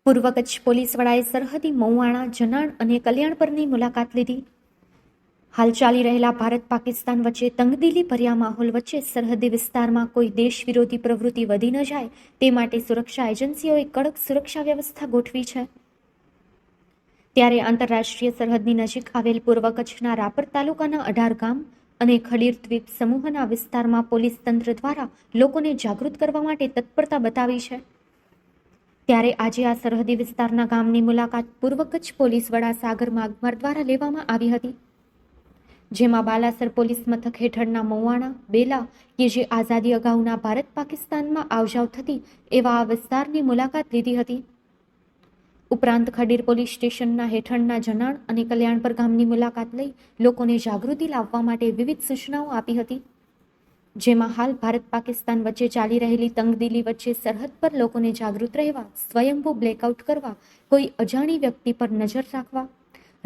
પૂર્વ કચ્છ પોલીસ વડાએ સરહદી મૌવાણા, જનાણ અને કલ્યાણપરની મુલાકાત લીધી. હાલ ચાલી રહેલા ભારત પાકિસ્તાન વચ્ચે તંગદિલી ભર્યા માહોલ વચ્ચે સરહદી વિસ્તારમાં કોઈ દેશ વિરોધી પ્રવૃત્તિ વધી ન જાય તે માટે સુરક્ષા એજન્સીઓએ કડક સુરક્ષા વ્યવસ્થા ગોઠવી છે. ત્યારે આંતરરાષ્ટ્રીય સરહદની નજીક આવેલ પૂર્વ કચ્છના રાપર તાલુકાના 18 ગામ અને ખડીર દ્વીપ સમૂહના વિસ્તારમાં પોલીસ તંત્ર દ્વારા લોકોને જાગૃત કરવા માટે તત્પરતા બતાવી છે. ત્યારે આજે આ સરહદી વિસ્તારના ગામની મુલાકાત પૂર્વ કચ્છ પોલીસ વડા સાગર માગમાર દ્વારા લેવામાં આવી હતી, જેમાં બાલાસર પોલીસ મથક હેઠળના મૌવાણા, બેલા કે જે આઝાદી અગાઉના ભારત પાકિસ્તાનમાં આવજાવ થતી એવા આ વિસ્તારની મુલાકાત લીધી હતી. ઉપરાંત ખડીર પોલીસ સ્ટેશનના હેઠળના જનાણ અને કલ્યાણપર ગામની મુલાકાત લઈ લોકોને જાગૃતિ લાવવા માટે વિવિધ સૂચનાઓ આપી હતી, જેમાં હાલ ભારત પાકિસ્તાન વચ્ચે ચાલી રહેલી તંગદિલી વચ્ચે સરહદ પર લોકોને જાગૃત રહેવા, સ્વયંભૂ બ્લેકઆઉટ કરવા, કોઈ અજાણી વ્યક્તિ પર નજર રાખવા,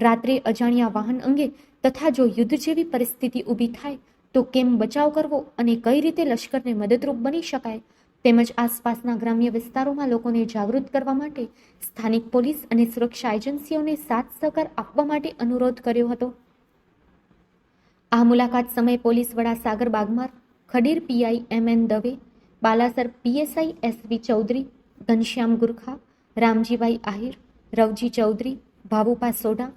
રાત્રે અજાણ્યા વાહન અંગે તથા જો યુદ્ધ જેવી પરિસ્થિતિ ઊભી થાય તો કેમ બચાવ કરવો અને કઈ રીતે લશ્કરને મદદરૂપ બની શકાય, તેમજ આસપાસના ગ્રામ્ય વિસ્તારોમાં લોકોને જાગૃત કરવા માટે સ્થાનિક પોલીસ અને સુરક્ષા એજન્સીઓને સાથ સહકાર આપવા માટે અનુરોધ કર્યો હતો. આ મુલાકાત સમયે પોલીસ વડા સાગર બાગમાર, ખડીર પીઆઈ એમ.એન. દવે, બાલાસર પીએસઆઈ એસ.વી. ચૌધરી, ઘનશ્યામ ગુરખા, રામજીભાઈ આહિર, રવજી ચૌધરી, ભાવુભા સોઢા,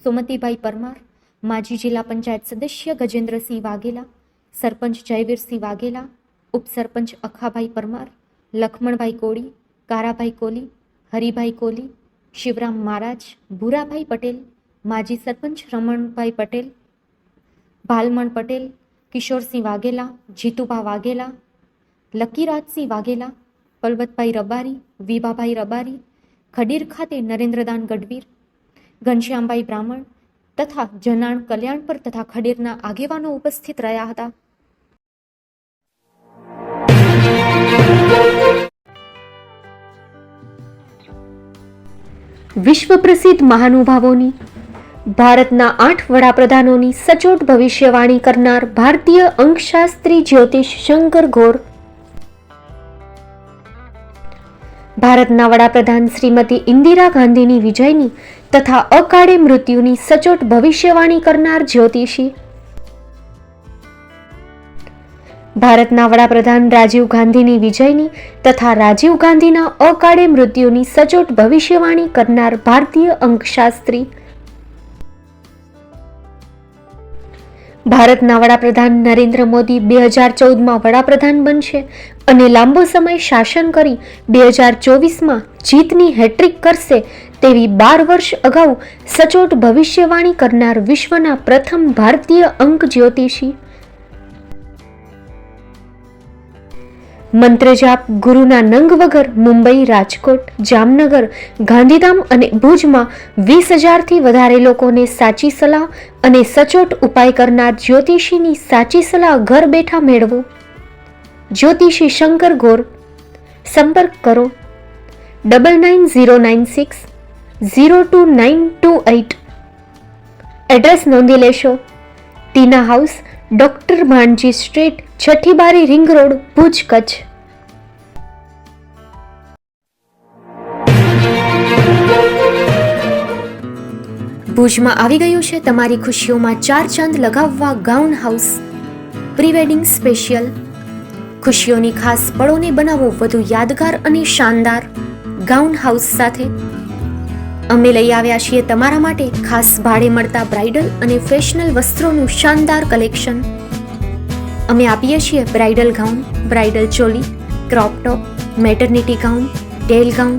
સુમતીભાઈ પરમાર, માજી જિલ્લા પંચાયત સદસ્ય ગજેન્દ્રસિંહ વાઘેલા, સરપંચ જયવીરસિંહ વાઘેલા, ઉપસરપંચ અખાભાઈ પરમાર, લખમણભાઈ કોળી, કારાભાઈ કોલી, હરિભાઈ કોલી, શિવરામ મહારાજ, ભૂરાભાઈ પટેલ, માજી સરપંચ રમણભાઈ પટેલ, ભાલમણ પટેલ, કિશોરસિંહ વાઘેલા, જીતુભા વાઘેલા, લકીરાજસિંહ વાઘેલા, પલવતભાઈ રબારી, વિભાભાઈ રબારી, ખડીર ખાતે નરેન્દ્રદાન ગઢવીર, ઘનશ્યામભાઈ બ્રાહ્મણ તથા જનાણ, કલ્યાણપર તથા ખડીરના આગેવાનો ઉપસ્થિત રહ્યા હતા. વિશ્વ પ્રસિદ્ધ મહાનુભાવોની, ભારતના 8 વડાપ્રધાનોની સચોટ ભવિષ્યવાણી કરનાર ભારતીય અંકશાસ્ત્રી જ્યોતિષ શંકર ઘોર, ભારતના વડાપ્રધાન શ્રીમતી ઇન્દિરા ગાંધીની વિજયની તથા અકાળે મૃત્યુની સચોટ ભવિષ્યવાણી કરનાર જ્યોતિષી, ભારતના વડાપ્રધાન રાજીવ ગાંધીની વિજયની તથા રાજીવ ગાંધીના અકાળે મૃત્યુની સચોટ ભવિષ્યવાણી કરનાર ભારતીય અંકશાસ્ત્રી, ભારતના વડાપ્રધાન નરેન્દ્ર મોદી 2014માં વડાપ્રધાન બનશે અને લાંબો સમય શાસન કરી 2024માં જીતની હેટ્રિક કરશે તેવી 12 વર્ષ અગાઉ સચોટ ભવિષ્યવાણી કરનાર વિશ્વના પ્રથમ ભારતીય અંક જ્યોતિષી, મંત્રજાપ ગુરુના નંગ વગર મુંબઈ, રાજકોટ, જામનગર, ગાંધીધામ અને ભુજમાં 20,000થી વધારે લોકોને સાચી સલાહ અને સચોટ ઉપાય કરનાર જ્યોતિષીની સાચી સલાહ ઘર બેઠા મેળવો. જ્યોતિષી શંકર ઘોર. સંપર્ક કરો 9909602928. એડ્રેસ નોંધી લેશો. ટીના હાઉસ, ડોક્ટર ભાણજી સ્ટ્રીટ, છઠ્ઠી બારી, રિંગ રોડ, ભુજ, કચ્છ. ભુજમાં આવી ગયું છે તમારી ખુશીઓમાં 4 ચાંદ લગાવવા gown house. Pre wedding special. ખુશીઓની ખાસ પળોને બનાવો વધુ યાદગાર અને શાનદાર ગાઉન હાઉસ સાથે. અમે લઈ આવ્યા છીએ તમારા માટે ખાસ ભાડે મળતા બ્રાઇડલ અને ફેશનલ વસ્ત્રોનું શાનદાર કલેક્શન. અમે આપીએ છીએ bridal gown, bridal choli, crop top, maternity gown, tail gown,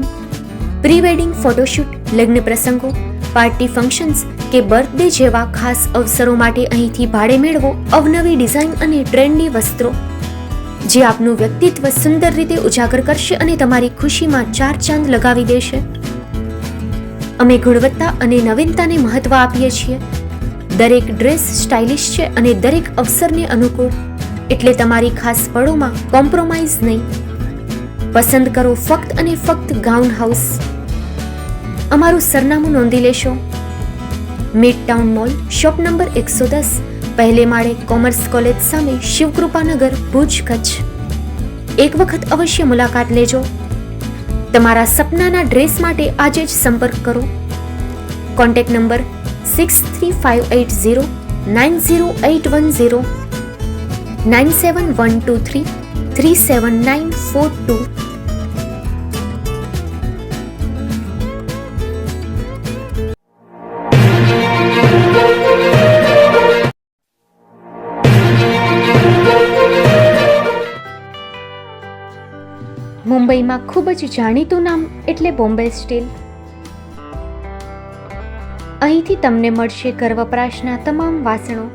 pre wedding photoshoot, લગ્ન પ્રસંગો, પાર્ટી ફંક્શન્સ કે બર્થડે જેવા ખાસ અવસરો માટે અહીંથી ભાડે મેળવો અવનવી ડિઝાઇન અને ટ્રેન્ડી વસ્ત્રો, જે આપનું વ્યક્તિત્વ સુંદર રીતે ઉજાગર કરશે અને તમારી ખુશીમાં 4 ચાંદ લગાવી દેશે. અમે ગુણવત્તા અને નવીનતાને મહત્વ આપીએ છીએ. દરેક ડ્રેસ સ્ટાઇલિશ છે અને દરેક અવસરને અનુકૂળ, એટલે તમારી ખાસ પળોમાં કોમ્પ્રોમાઇઝ નહીં. પસંદ કરો ફક્ત અને ફક્ત ગાઉન હાઉસ. અમારું સરનામું નોંધી લેશો. Mid town mall, shop number 110, પહેલે માળે, કોમર્સ કોલેજ સામે, શિવકૃપાનગર, ભુજ, કચ્છ. એક વખત અવશ્ય મુલાકાત લેજો. તમારા સપનાના ડ્રેસ માટે આજે જ સંપર્ક કરો. Contact number 6358090810 9712337942. મુંબઈમાં ખૂબ જ જાણીતું નામ એટલે બોમ્બે સ્ટીલ. અહીંથી તમને મળશે ઘર વપરાશના તમામ વાસણો,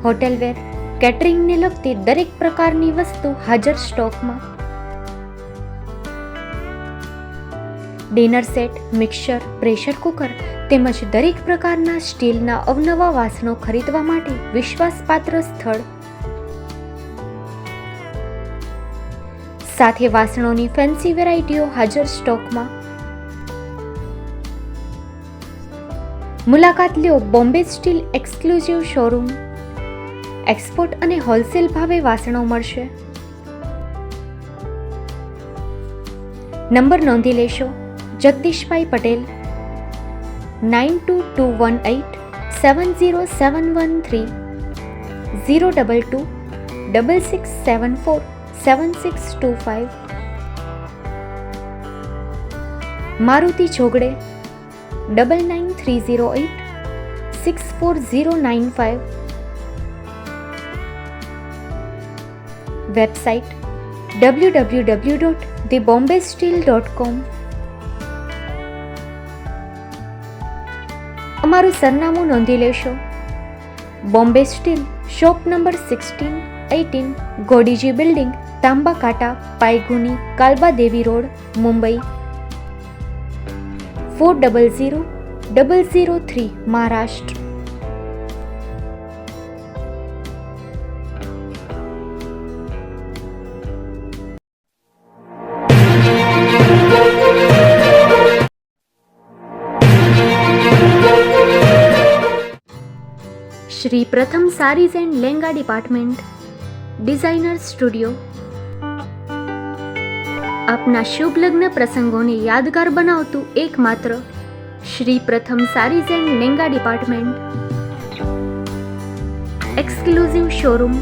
હોટેલવેર, કેટરિંગને લગતી દરેક પ્રકારની વસ્તુ હાજર સ્ટોકમાં. Dinner set, mixer, pressure cooker તેમજ દરેક પ્રકારના સ્ટીલના અવનવા વાસણો ખરીદવા માટે વિશ્વાસપાત્ર સ્થળ. સાથે વાસણોની ફેન્સી વેરાયટીઓ હાજર સ્ટોકમાં. મુલાકાત લ્યો Bombay steel exclusive showroom. Export અને હોલસેલ ભાવે વાસણો મળશે. નંબર નોંધી લેશો. જગદીશભાઈ પટેલ 9221870713 022 6674 7625. મારુતિ જોગડે 999308 64095. Website www.thebombasteel.com. અમારું સરનામું નોંધી લેશો. Bombay steel, shop number 16-18, Godiji building, Tamba Kanta, Paydhuni, Kalba Devi road, Mumbai 400003, Maharashtra. Shri Pratham sarees and lehenga department, designer studio. આપના શુભ લગ્ન પ્રસંગોને યાદગાર બનાવતું એકમાત્ર Shri Pratham sarees and lehenga department exclusive showroom.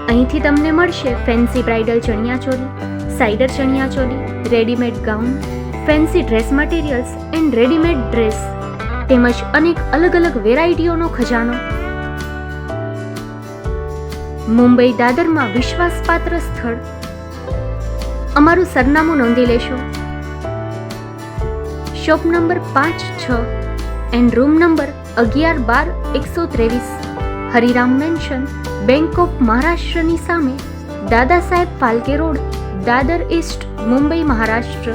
અહીંથી તમને મળશે fancy bridal chaniya choli, cider chaniya choli, readymade gown, fancy dress materials and readymade dress તેમજ અનેક અલગ અલગ વેરાયટીઓનો ખજાનો. મુંબઈ દાદરમાં વિશ્વાસપાત્ર સ્થળ. અમારું સરનામું નોંધી લેશો. Shop number 5-6 and room number 11-12-123, Hariram mansion, bank of મહારાષ્ટ્રની સામે, દાદા સાહેબ ફાલ્કે રોડ, દાદર ઈસ્ટ, મુંબઈ, મહારાષ્ટ્ર.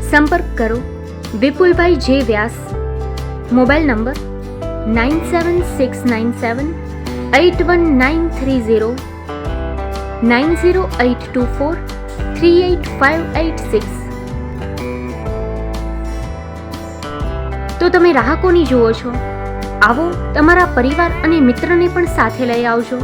સંપર્ક કરો વિપુલભાઈ જે વ્યાસ. Mobile number 9769781930 9082438586. તો તમે રાહ કોની જુઓ છો? આવો, તમારા પરિવાર અને મિત્રને પણ સાથે લઈ આવજો.